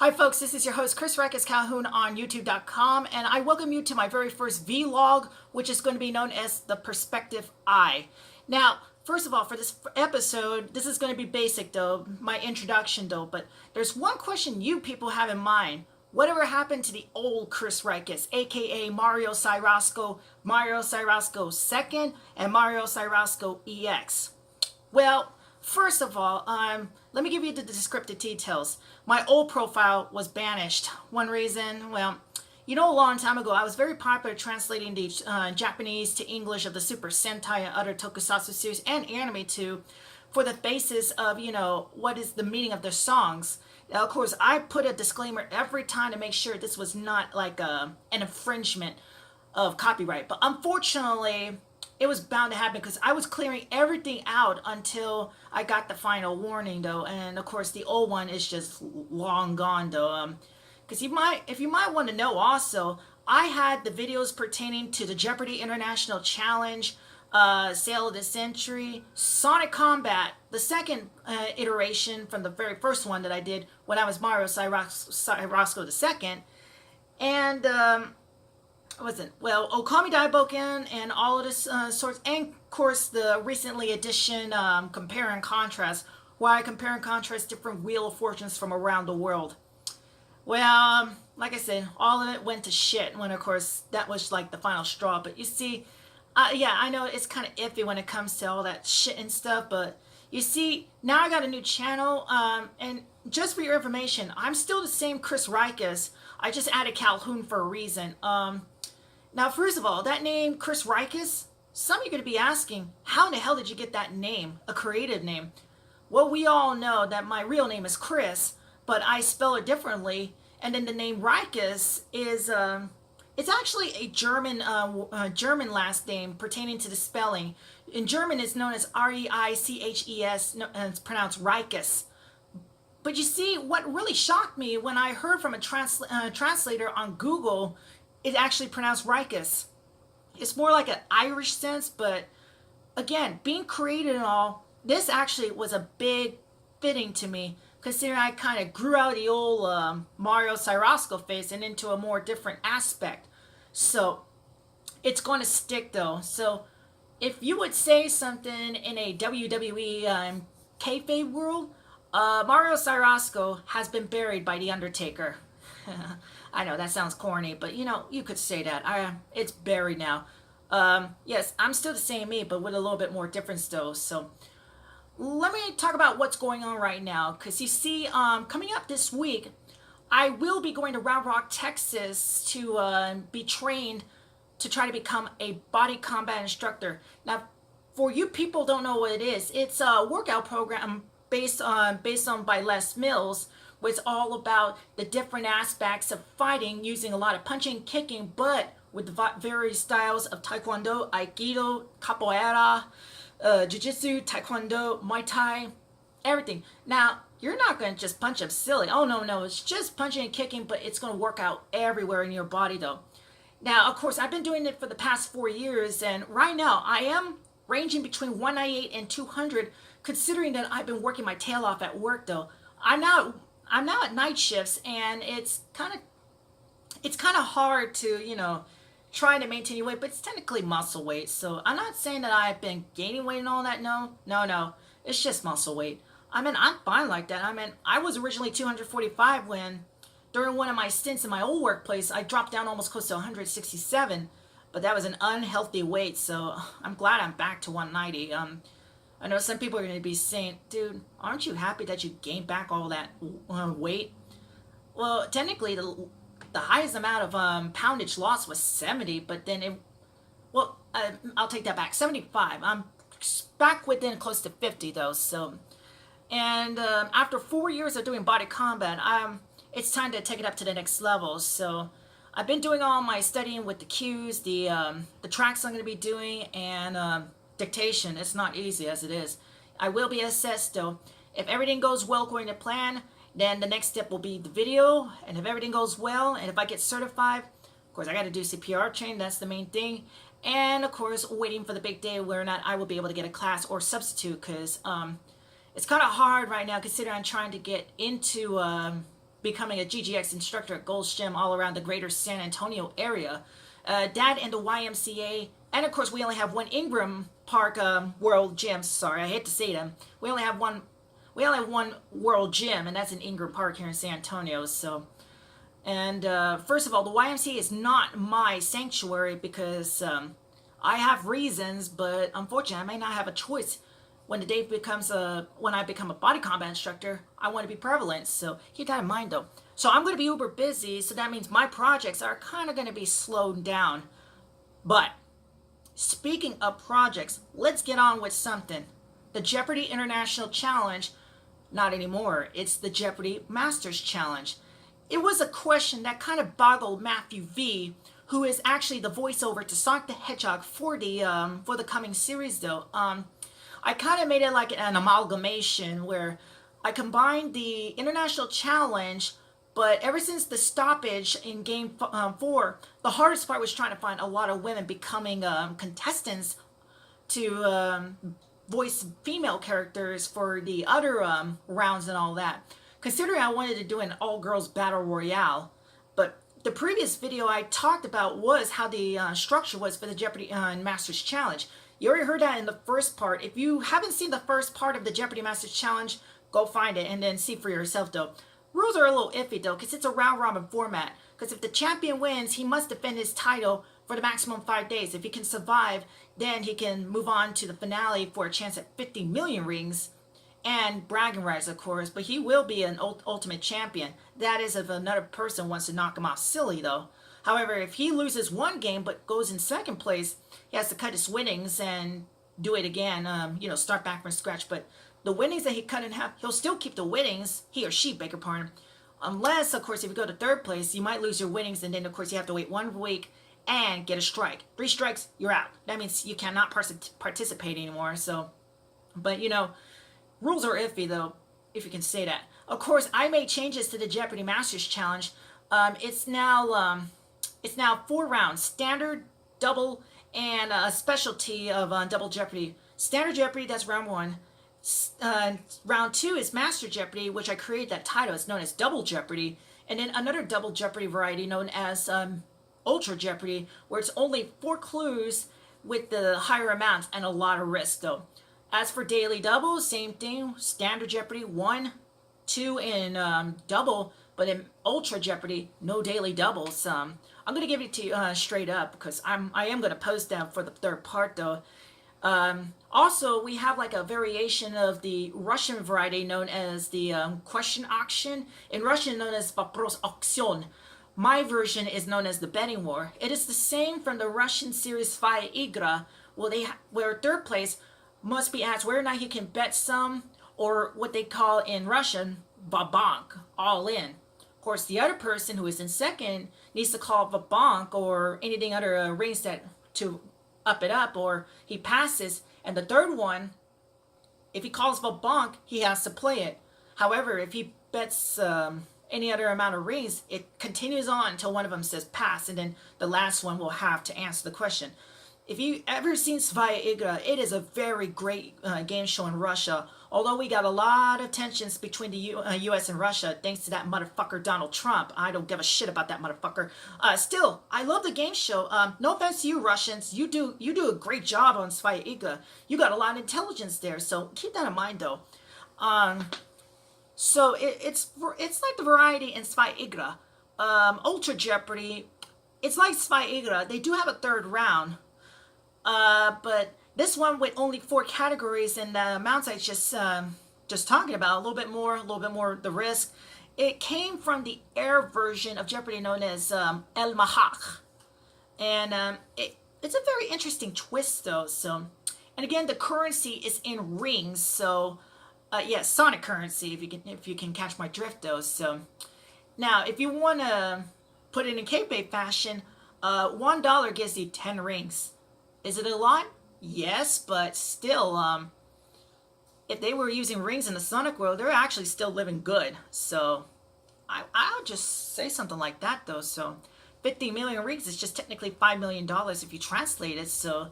Hi folks, this is your host Chris Reckes Calhoun on YouTube.com, and I welcome you to my very first vlog, which is going to be known as the Perspective Eye. Now, first of all, for this episode, this is going to be basic though, my introduction though, but there's one question you people have in mind. Whatever happened to the old Chris Reckes, aka Mario Cyrasco 2nd, and Mario Cyrasco EX? Well, first of all, let me give you the descriptive details. My old profile was banished. One reason, well, a long time ago, I was very popular translating the Japanese to English of the Super Sentai and other tokusatsu series and anime too, for the basis of, what is the meaning of their songs. Now, of course, I put a disclaimer every time to make sure this was not like an infringement of copyright. But unfortunately, it was bound to happen because I was clearing everything out until I got the final warning though. And of course the old one is just long gone though. Because if you might want to know also, I had the videos pertaining to the Jeopardy International Challenge, Sale of the Century, Sonic Combat, the second iteration from the very first one that I did when I was Mario Cyrasco II, and Okami Daiboken and all of this sorts, and of course the recently edition Compare and Contrast, where I compare and contrast different Wheel of Fortunes from around the world. Well, like I said, all of it went to shit when, of course, that was like the final straw. But you see, yeah, I know it's kind of iffy when it comes to all that shit and stuff, but you see, now I got a new channel, and just for your information, I'm still the same Chris Reckes. I just added Calhoun for a reason. Now, first of all, that name, Chris Reckes, some of you are going to be asking, how in the hell did you get that name, a creative name? Well, we all know that my real name is Chris, but I spell it differently, and then the name Reckes is, it's actually a German last name pertaining to the spelling. In German, it's known as R-E-I-C-H-E-S, and it's pronounced Reikes. But you see, what really shocked me when I heard from a translator on Google, it actually pronounced Reikes. It's more like an Irish sense, but again, being creative and all, this actually was a big fitting to me, considering I kind of grew out of the old Mario Cyrasco face and into a more different aspect. So it's going to stick though. So if you would say something in a WWE kayfabe world, Mario Cyrasco has been buried by The Undertaker. I know that sounds corny, but you could say that. It's buried now. Yes, I'm still the same me, but with a little bit more difference though. So let me talk about what's going on right now. Because you see, coming up this week, I will be going to Round Rock, Texas to be trained to try to become a body combat instructor. Now, for you people who don't know what it is, it's a workout program based on by Les Mills, where it's all about the different aspects of fighting using a lot of punching, kicking, but with the various styles of Taekwondo, Aikido, Capoeira, Jiu-Jitsu, Taekwondo, Muay Thai, everything. Now, you're not going to just punch up silly. Oh, no, it's just punching and kicking, but it's going to work out everywhere in your body, though. Now, of course, I've been doing it for the past 4 years, and right now, I am ranging between 198 and 200, considering that I've been working my tail off at work, though. I'm now at night shifts, and it's kind of hard to, try to maintain your weight, but it's technically muscle weight. So I'm not saying that I've been gaining weight and all that. No. It's just muscle weight. I mean, I'm fine like that. I mean, I was originally 245 when, during one of my stints in my old workplace, I dropped down almost close to 167, but that was an unhealthy weight. So I'm glad I'm back to 190. I know some people are going to be saying, dude, aren't you happy that you gained back all that weight? Well, technically, the highest amount of poundage loss was 70, but then I'll take that back, 75. I'm back within close to 50 though. So, and after 4 years of doing body combat, it's time to take it up to the next level. So I've been doing all my studying with the cues, the tracks I'm going to be doing, and dictation. It's not easy as it is. I will be assessed though. If everything goes well according to plan, then the next step will be the video, and if everything goes well, and if I get certified, of course I got to do CPR training, that's the main thing, and of course waiting for the big day where or not I will be able to get a class or substitute, because it's kind of hard right now considering I'm trying to get into becoming a GGX instructor at Gold's Gym all around the greater San Antonio area. Dad in the YMCA, and of course we only have one Ingram Park World Gym. Sorry, I hate to say them. We only have one. We only have one World Gym, and that's in Ingram Park here in San Antonio. So, and first of all, the YMCA is not my sanctuary because I have reasons, but unfortunately, I may not have a choice. When the day becomes when I become a body combat instructor, I want to be prevalent. So keep that in mind, though. So I'm going to be uber busy, so that means my projects are kind of going to be slowed down. But speaking of projects, let's get on with something. The Jeopardy International Challenge, not anymore. It's the Jeopardy Masters Challenge. It was a question that kind of boggled Matthew V, who is actually the voiceover to Sonic the Hedgehog for the coming series, though. I kind of made it like an amalgamation where I combined the International Challenge, but ever since the stoppage in Game 4, the hardest part was trying to find a lot of women becoming contestants to voice female characters for the other rounds and all that. Considering I wanted to do an all-girls battle royale, but the previous video I talked about was how the structure was for the Jeopardy Masters Challenge. You already heard that in the first part. If you haven't seen the first part of the Jeopardy Masters Challenge, go find it and then see for yourself, though. Rules are a little iffy, though, because it's a round-robin format. Because if the champion wins, he must defend his title for the maximum 5 days. If he can survive, then he can move on to the finale for a chance at 50 million rings and bragging rights, of course. But he will be an ultimate champion. That is if another person wants to knock him off silly, though. However, if he loses one game but goes in second place, he has to cut his winnings and do it again, start back from scratch. But the winnings that he cut in half, he'll still keep the winnings, he or she, beg your pardon. Unless, of course, if you go to third place, you might lose your winnings, and then, of course, you have to wait 1 week and get a strike. 3 strikes, you're out. That means you cannot participate anymore. So, but, rules are iffy, though, if you can say that. Of course, I made changes to the Jeopardy Masters Challenge. It's now 4 rounds, standard, double, and a specialty of Double Jeopardy. Standard Jeopardy, that's round 1. Round 2 is Master Jeopardy, which I created that title. It's known as Double Jeopardy. And then another Double Jeopardy variety known as Ultra Jeopardy, where it's only 4 clues with the higher amounts and a lot of risk, though. As for Daily Double, same thing. Standard Jeopardy, 1, 2, and double. But in Ultra Jeopardy, no daily doubles. I'm going to give it to you straight up because I am going to post that for the third part, though. Also, we have like a variation of the Russian variety known as the question auction. In Russian, known as Vopros Auktion. My version is known as the betting war. It is the same from the Russian series Svaya Igra, where third place must be asked whether or not he can bet some, or what they call in Russian, vabank, all in. Of course, the other person who is in second needs to call vabank or anything other rings that to up it up, or he passes. And the third one, if he calls vabank, he has to play it. However, if he bets any other amount of rings, it continues on until one of them says pass, and then the last one will have to answer the question. If you ever seen Svaya Igra, it is a very great game show in Russia. Although we got a lot of tensions between the U.S. and Russia, thanks to that motherfucker Donald Trump. I don't give a shit about that motherfucker. Still, I love the game show. No offense to you, Russians. You do a great job on Svaya Igra. You got a lot of intelligence there, so keep that in mind, though. So it's like the variety in Svaya Igra. Ultra Jeopardy, it's like Svaya Igra. They do have a third round. But this one with only 4 categories and the amounts I just talking about, a little bit more the risk. It came from the air version of Jeopardy known as El Mahak. And it's a very interesting twist, though. So, and again, the currency is in rings. So, Sonic currency, if you can catch my drift, though. So, now, if you want to put it in kayfabe fashion, $1 gives you 10 rings. Is it a lot? Yes, but still, if they were using rings in the Sonic world, they're actually still living good. So, I'll just say something like that, though. So, 50 million rings is just technically $5 million if you translate it. So,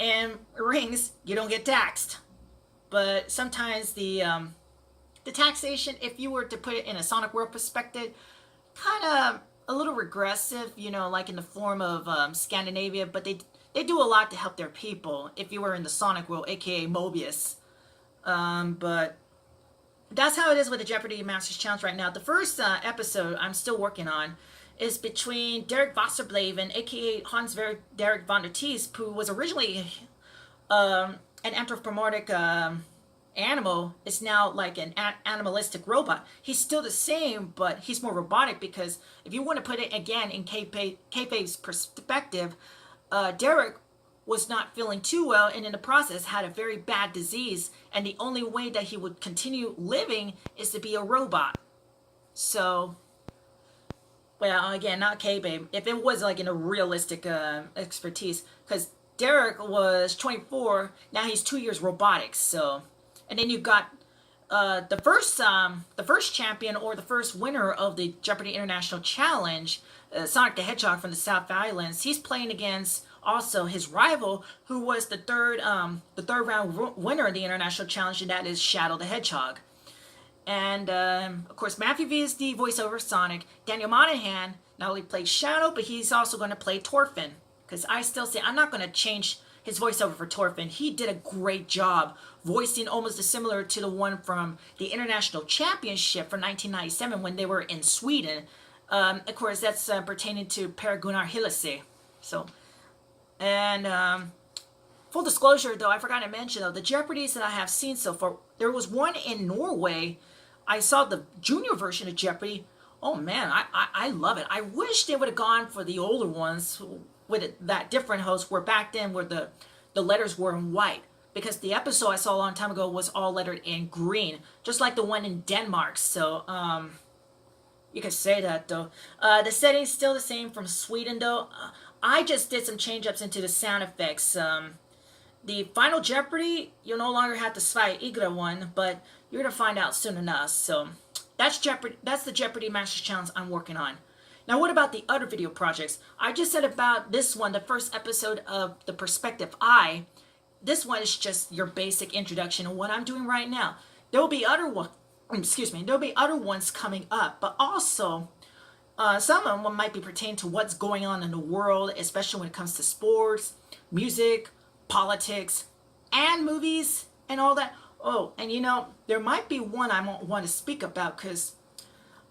and rings, you don't get taxed. But sometimes the the taxation, if you were to put it in a Sonic World perspective, kind of a little regressive, you know, like in the form of Scandinavia, but they do a lot to help their people if you were in the Sonic World, aka Mobius. But that's how it is with the Jeopardy Masters Challenge right now. The first episode I'm still working on is between Derek Wasserblaven, aka Hans Derek von der Tees, who was originally an anthropomorphic animal, is now like an animalistic robot. He's still the same, but he's more robotic because if you want to put it again in kayfabe's perspective, Derek was not feeling too well and in the process had a very bad disease, and the only way that he would continue living is to be a robot. So, well, again, not kayfabe. If it was like in a realistic expertise, because Derek was 24, now he's 2 years robotics. So, and then you got the first champion or the first winner of the Jeopardy International Challenge, Sonic the Hedgehog from the South Islands. He's playing against also his rival, who was the third round winner of the International Challenge, and that is Shadow the Hedgehog. And of course, Matthew V is the voiceover Sonic. Daniel Monahan not only plays Shadow, but he's also going to play Torfin. Because I still say I'm not going to change his voiceover for Torfin. He did a great job voicing almost similar to the one from the International Championship for 1997 when they were in Sweden. Of course, that's pertaining to Per Gunnar Hillese. So, and full disclosure, though, I forgot to mention, though, the Jeopardies that I have seen so far, there was one in Norway. I saw the junior version of Jeopardy. Oh, man, I love it. I wish they would have gone for the older ones with that different host, where back then where the letters were in white. Because the episode I saw a long time ago was all lettered in green, just like the one in Denmark. So, you could say that, though. The setting's still the same from Sweden, though. I just did some change-ups into the sound effects. The final Jeopardy, you'll no longer have the Svea Igra one, but you're going to find out soon enough. So that's Jeopardy. That's the Jeopardy Masters Challenge I'm working on. Now, what about the other video projects? I just said about this one, the first episode of The Perspective I. This one is just your basic introduction of what I'm doing right now. There will be other there'll be other ones coming up, but also some of them might be pertaining to what's going on in the world, especially when it comes to sports, music, politics, and movies, and all that. Oh, and you know, there might be one I won't want to speak about because,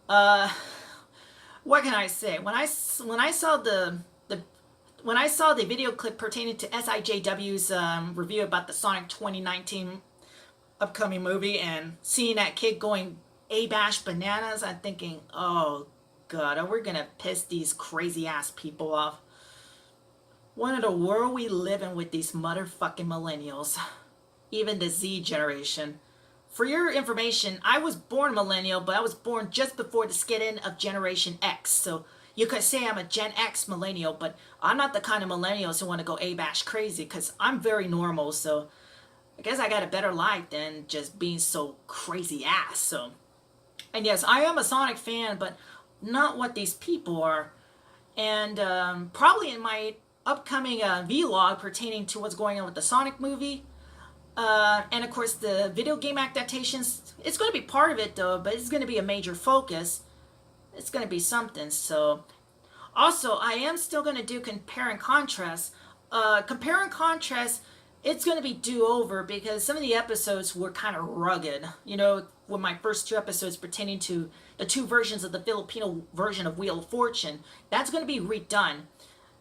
what can I say? When I saw the video clip pertaining to SIJW's review about the Sonic 2019 upcoming movie and seeing that kid going A-bash bananas, I'm thinking, oh God, are we gonna piss these crazy ass people off? What in the world we live in with these motherfucking millennials? Even the Z generation. For your information, I was born millennial, but I was born just before the skid-in of Generation X. So you could say I'm a Gen X millennial, but I'm not the kind of millennials who want to go A-bash crazy because I'm very normal. So I guess I got a better life than just being so crazy ass. So, and yes, I am a Sonic fan, but not what these people are. And probably in my upcoming vlog pertaining to what's going on with the Sonic movie, and of course the video game adaptations, it's going to be part of it though, but it's going to be a major focus. It's going to be something. So also I am still going to do compare and contrast. Compare and contrast, it's going to be do-over because some of the episodes were kind of rugged. You know, with my first two episodes pertaining to the two versions of the Filipino version of Wheel of Fortune, that's going to be redone.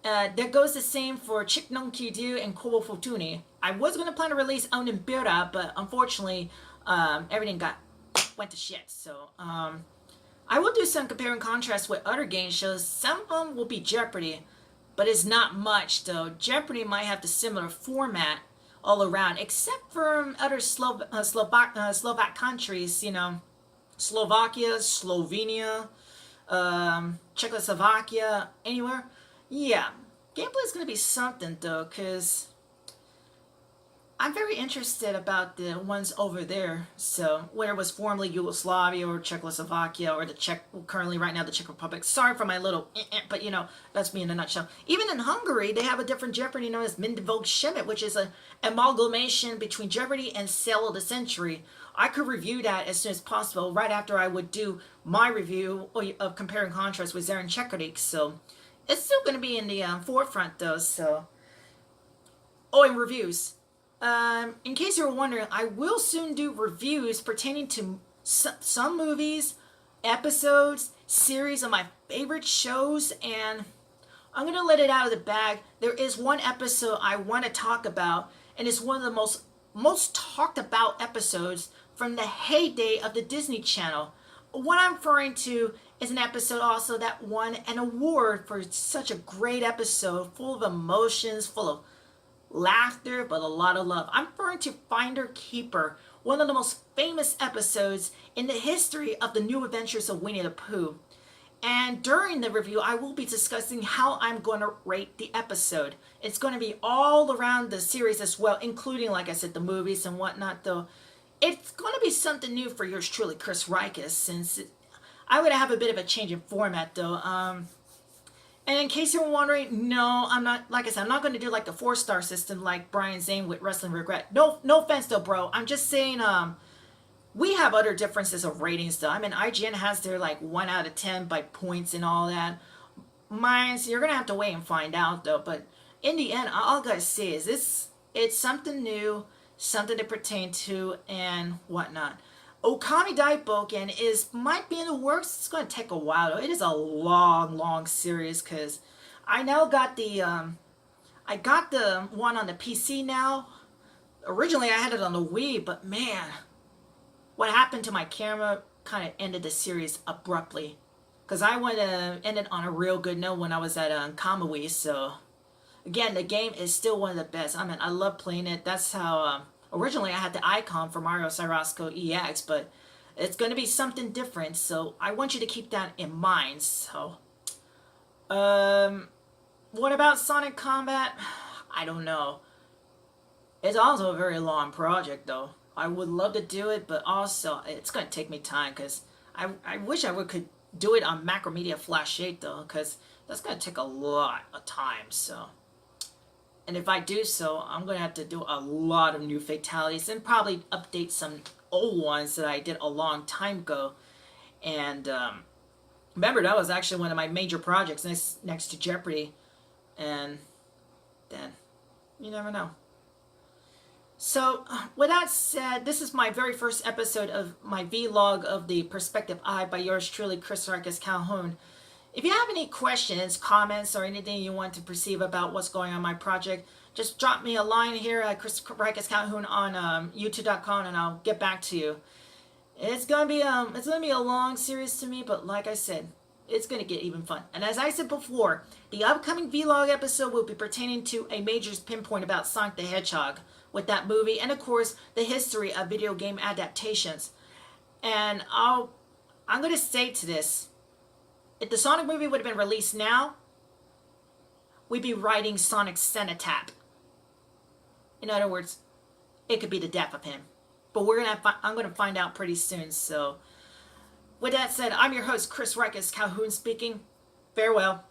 That goes the same for Chick Nung Kidu and Kobo Fortuni. I was going to plan to release Onimbira, but unfortunately, everything went to shit. So, I will do some compare and contrast with other game shows. Some of them will be Jeopardy, but it's not much, though. Jeopardy might have the similar format all around, except for other Slovak countries, you know, Slovakia, Slovenia, Czechoslovakia, anywhere. Yeah, gameplay is going to be something, though, because I'm very interested about the ones over there. So, where it was formerly Yugoslavia or Czechoslovakia or the currently right now the Czech Republic. Sorry for my little, but you know, that's me in a nutshell. Even in Hungary, they have a different Jeopardy known as Mindevog Shemit, which is an amalgamation between Jeopardy and Sail of the Century. I could review that as soon as possible, right after I would do my review of Compare and Contrast with Zarin Chekardik. So it's still going to be in the forefront, though. So, oh, and reviews. In case you were wondering, I will soon do reviews pertaining to some movies, episodes, series of my favorite shows, and I'm going to let it out of the bag. There is one episode I want to talk about, and it's one of the most talked about episodes from the heyday of the Disney Channel. What I'm referring to is an episode also that won an award for such a great episode, full of emotions, full of laughter, but a lot of love. I'm referring to Finder Keeper, one of the most famous episodes in the history of the New Adventures of Winnie the Pooh. And during the review, I will be discussing how I'm going to rate the episode. It's going to be all around the series as well, including, like I said, the movies and whatnot, though. It's going to be something new for yours truly, Chris Rikus, since I'm going to have a bit of a change in format, though. And in case you're wondering, no, I'm not, like I said, I'm not going to do like the 4-star system like Brian Zane with Wrestling Regret. No offense, though, bro. I'm just saying, we have other differences of ratings, though. I mean, IGN has their, like, 1 out of 10 by points and all that. Mine's, you're going to have to wait and find out, though. But in the end, all I got to say is it's something new, something to pertain to, and whatnot. Okami Daiboken might be in the works. It's going to take a while, though. It is a long series, because I now got the, I got the one on the PC now. Originally, I had it on the Wii, but man, what happened to my camera kind of ended the series abruptly, because I wanted to end it on a real good note when I was at Kamui. So again, the game is still one of the best. I mean, I love playing it. That's how originally I had the icon for Mario Syrasco EX, but it's going to be something different, so I want you to keep that in mind. So what about Sonic Combat? I don't know. It's also a very long project, though. I would love to do it, but also it's going to take me time, because I wish I could do it on Macromedia Flash 8, though, because that's going to take a lot of time. So, and if I do so, I'm going to have to do a lot of new fatalities and probably update some old ones that I did a long time ago. And remember, that was actually one of my major projects next to Jeopardy. And then you never know. So, with that said, this is my very first episode of my vlog of the Perspective Eye by yours truly, Chris Rikus Calhoun. If you have any questions, comments, or anything you want to perceive about what's going on in my project, just drop me a line here at Chris Rikus Calhoun on YouTube.com, and I'll get back to you. It's gonna be a long series to me, but like I said, it's gonna get even fun. And as I said before, the upcoming vlog episode will be pertaining to a major pinpoint about Sonic the Hedgehog, with that movie, and of course the history of video game adaptations. And I'm going to say to this, if the Sonic movie would have been released now, we'd be writing Sonic's cenotaph. In other words, it could be the death of him. But I'm going to find out pretty soon. So with that said, I'm your host, Chris Rikus Calhoun speaking. Farewell.